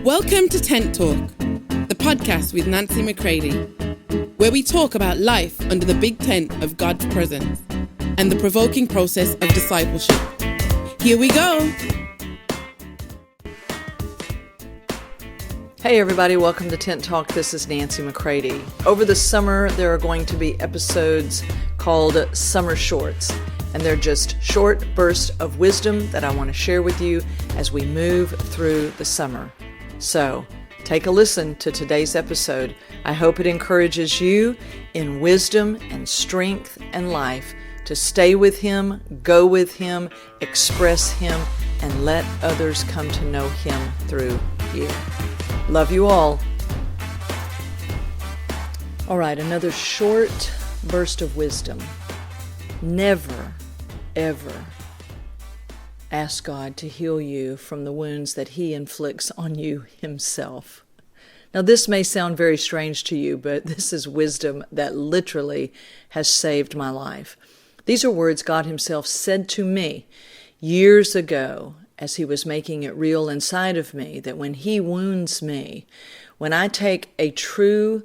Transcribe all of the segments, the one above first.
Welcome to Tent Talk, the podcast with Nancy McCready, where we talk about life under the big tent of God's presence and the provoking process of discipleship. Here we go. Hey everybody, welcome to Tent Talk. This is Nancy McCready. Over the summer, there are going to be episodes called Summer Shorts, and they're just short bursts of wisdom that I want to share with you as we move through the summer. So, take a listen to today's episode. I hope it encourages you in wisdom and strength and life to stay with Him, go with Him, express Him, and let others come to know Him through you. Love you all. All right, another short burst of wisdom. Never, ever ask God to heal you from the wounds that He inflicts on you Himself. Now, this may sound very strange to you, but this is wisdom that literally has saved my life. These are words God Himself said to me years ago as He was making it real inside of me, that when He wounds me, when I take a true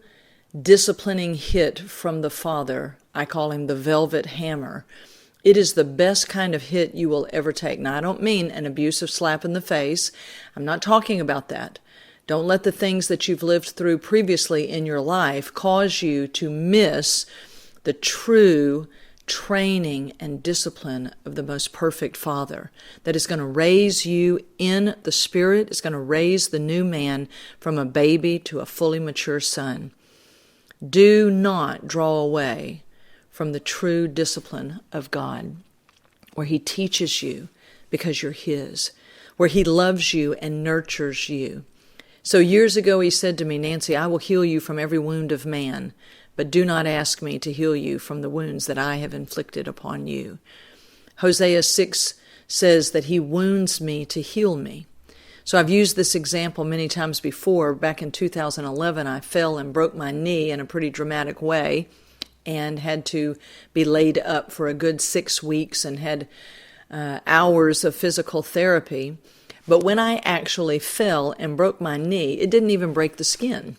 disciplining hit from the Father, I call Him the velvet hammer, it is the best kind of hit you will ever take. Now, I don't mean an abusive slap in the face. I'm not talking about that. Don't let the things that you've lived through previously in your life cause you to miss the true training and discipline of the most perfect Father that is going to raise you in the Spirit, is going to raise the new man from a baby to a fully mature son. Do not draw away from the true discipline of God, where He teaches you because you're His, where He loves you and nurtures you. So years ago He said to me, Nancy, I will heal you from every wound of man, but do not ask me to heal you from the wounds that I have inflicted upon you. Hosea 6 says that He wounds me to heal me. So I've used this example many times before. Back in 2011, I fell and broke my knee in a pretty dramatic way and had to be laid up for a good 6 weeks and had hours of physical therapy. But when I actually fell and broke my knee, it didn't even break the skin.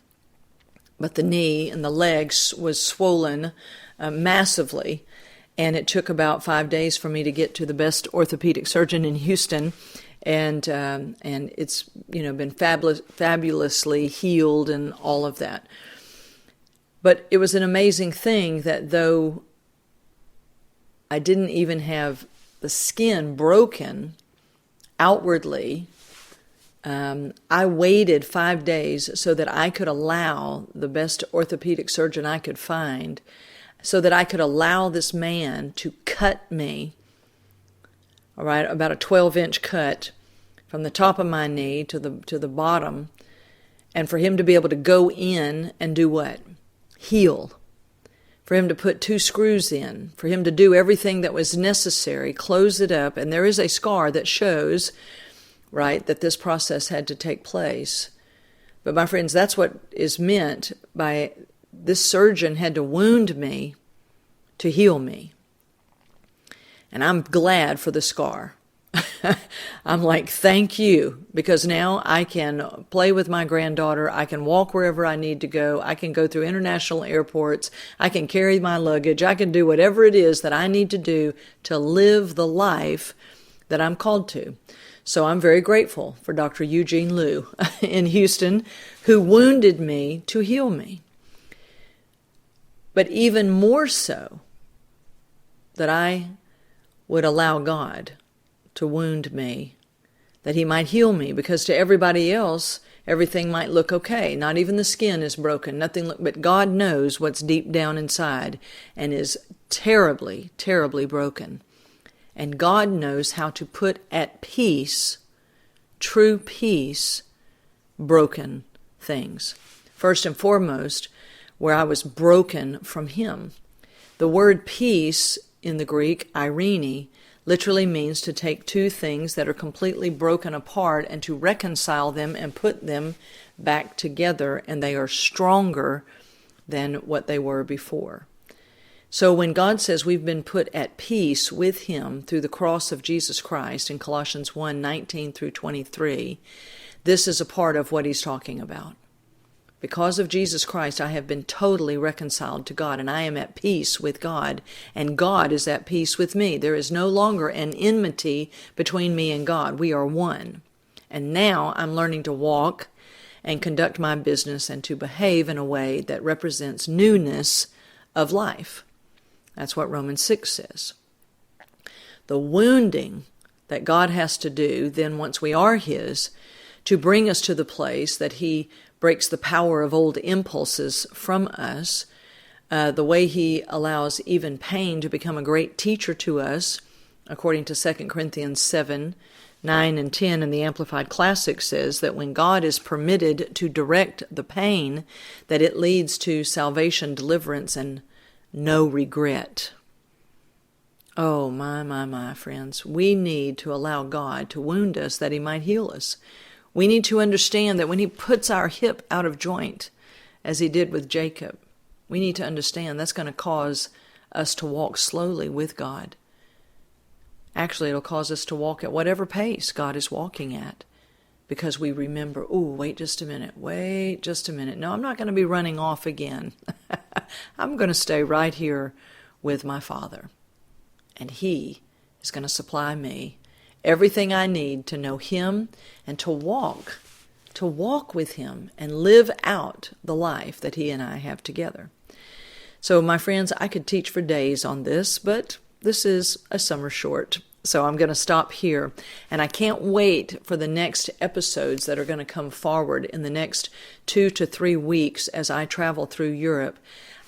But the knee and the legs was swollen massively, and it took about 5 days for me to get to the best orthopedic surgeon in Houston, and it's been fabulously healed and all of that. But it was an amazing thing that though I didn't even have the skin broken outwardly, I waited 5 days so that I could allow the best orthopedic surgeon I could find, so that I could allow this man to cut me, all right, about a 12-inch cut from the top of my knee to the bottom, and for him to be able to go in and do what? Heal. For him to put 2 screws in, for him to do everything that was necessary, close it up, and there is a scar that shows, right, that this process had to take place. But my friends, that's what is meant by this surgeon had to wound me to heal me. And I'm glad for the scar. I'm like, thank you, because now I can play with my granddaughter. I can walk wherever I need to go. I can go through international airports. I can carry my luggage. I can do whatever it is that I need to do to live the life that I'm called to. So I'm very grateful for Dr. Eugene Liu in Houston, who wounded me to heal me. But even more so, that I would allow God to wound me, that He might heal me, because to everybody else, everything might look okay. Not even the skin is broken, but God knows what's deep down inside and is terribly, terribly broken. And God knows how to put at peace, true peace, broken things. First and foremost, where I was broken from Him. The word peace in the Greek, eirene, literally means to take 2 things that are completely broken apart and to reconcile them and put them back together, and they are stronger than what they were before. So when God says we've been put at peace with Him through the cross of Jesus Christ in Colossians 1:19 through 23, this is a part of what he's talking about. Because of Jesus Christ, I have been totally reconciled to God, and I am at peace with God, and God is at peace with me. There is no longer an enmity between me and God. We are one. And now I'm learning to walk and conduct my business and to behave in a way that represents newness of life. That's what Romans 6 says. The wounding that God has to do then once we are his to bring us to the place that he breaks the power of old impulses from us, the way he allows even pain to become a great teacher to us, according to 2 Corinthians 7, 9 and 10 in the Amplified Classic says that when God is permitted to direct the pain, that it leads to salvation, deliverance, and no regret. Oh, my, friends. We need to allow God to wound us that he might heal us. We need to understand that when he puts our hip out of joint, as he did with Jacob, we need to understand that's going to cause us to walk slowly with God. Actually, it'll cause us to walk at whatever pace God is walking at, because we remember, wait just a minute. No, I'm not going to be running off again. I'm going to stay right here with my Father, and he is going to supply me everything I need to know him and to walk with him and live out the life that he and I have together. So, my friends, I could teach for days on this, but this is a summer short. So I'm going to stop here, and I can't wait for the next episodes that are going to come forward in the next 2 to 3 weeks as I travel through Europe.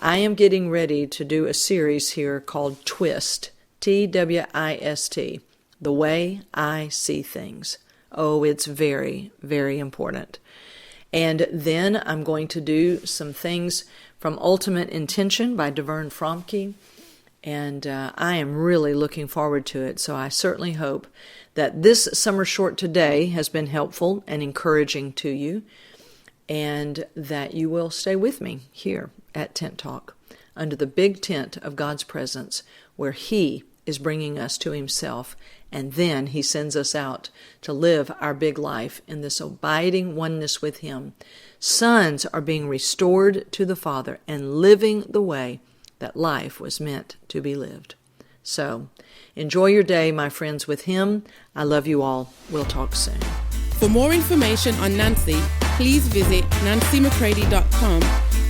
I am getting ready to do a series here called TWIST, T-W-I-S-T, The Way I See Things. Oh, it's very, very important. And then I'm going to do some things from Ultimate Intention by DeVern Fromke. And I am really looking forward to it. So I certainly hope that this summer short today has been helpful and encouraging to you, and that you will stay with me here at Tent Talk under the big tent of God's presence, where he is bringing us to himself, and then he sends us out to live our big life in this abiding oneness with him. Sons are being restored to the Father and living the way that life was meant to be lived. So, enjoy your day, my friends, with him. I love you all. We'll talk soon. For more information on Nancy, please visit nancymccready.com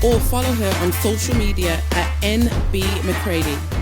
or follow her on social media at NB McCready.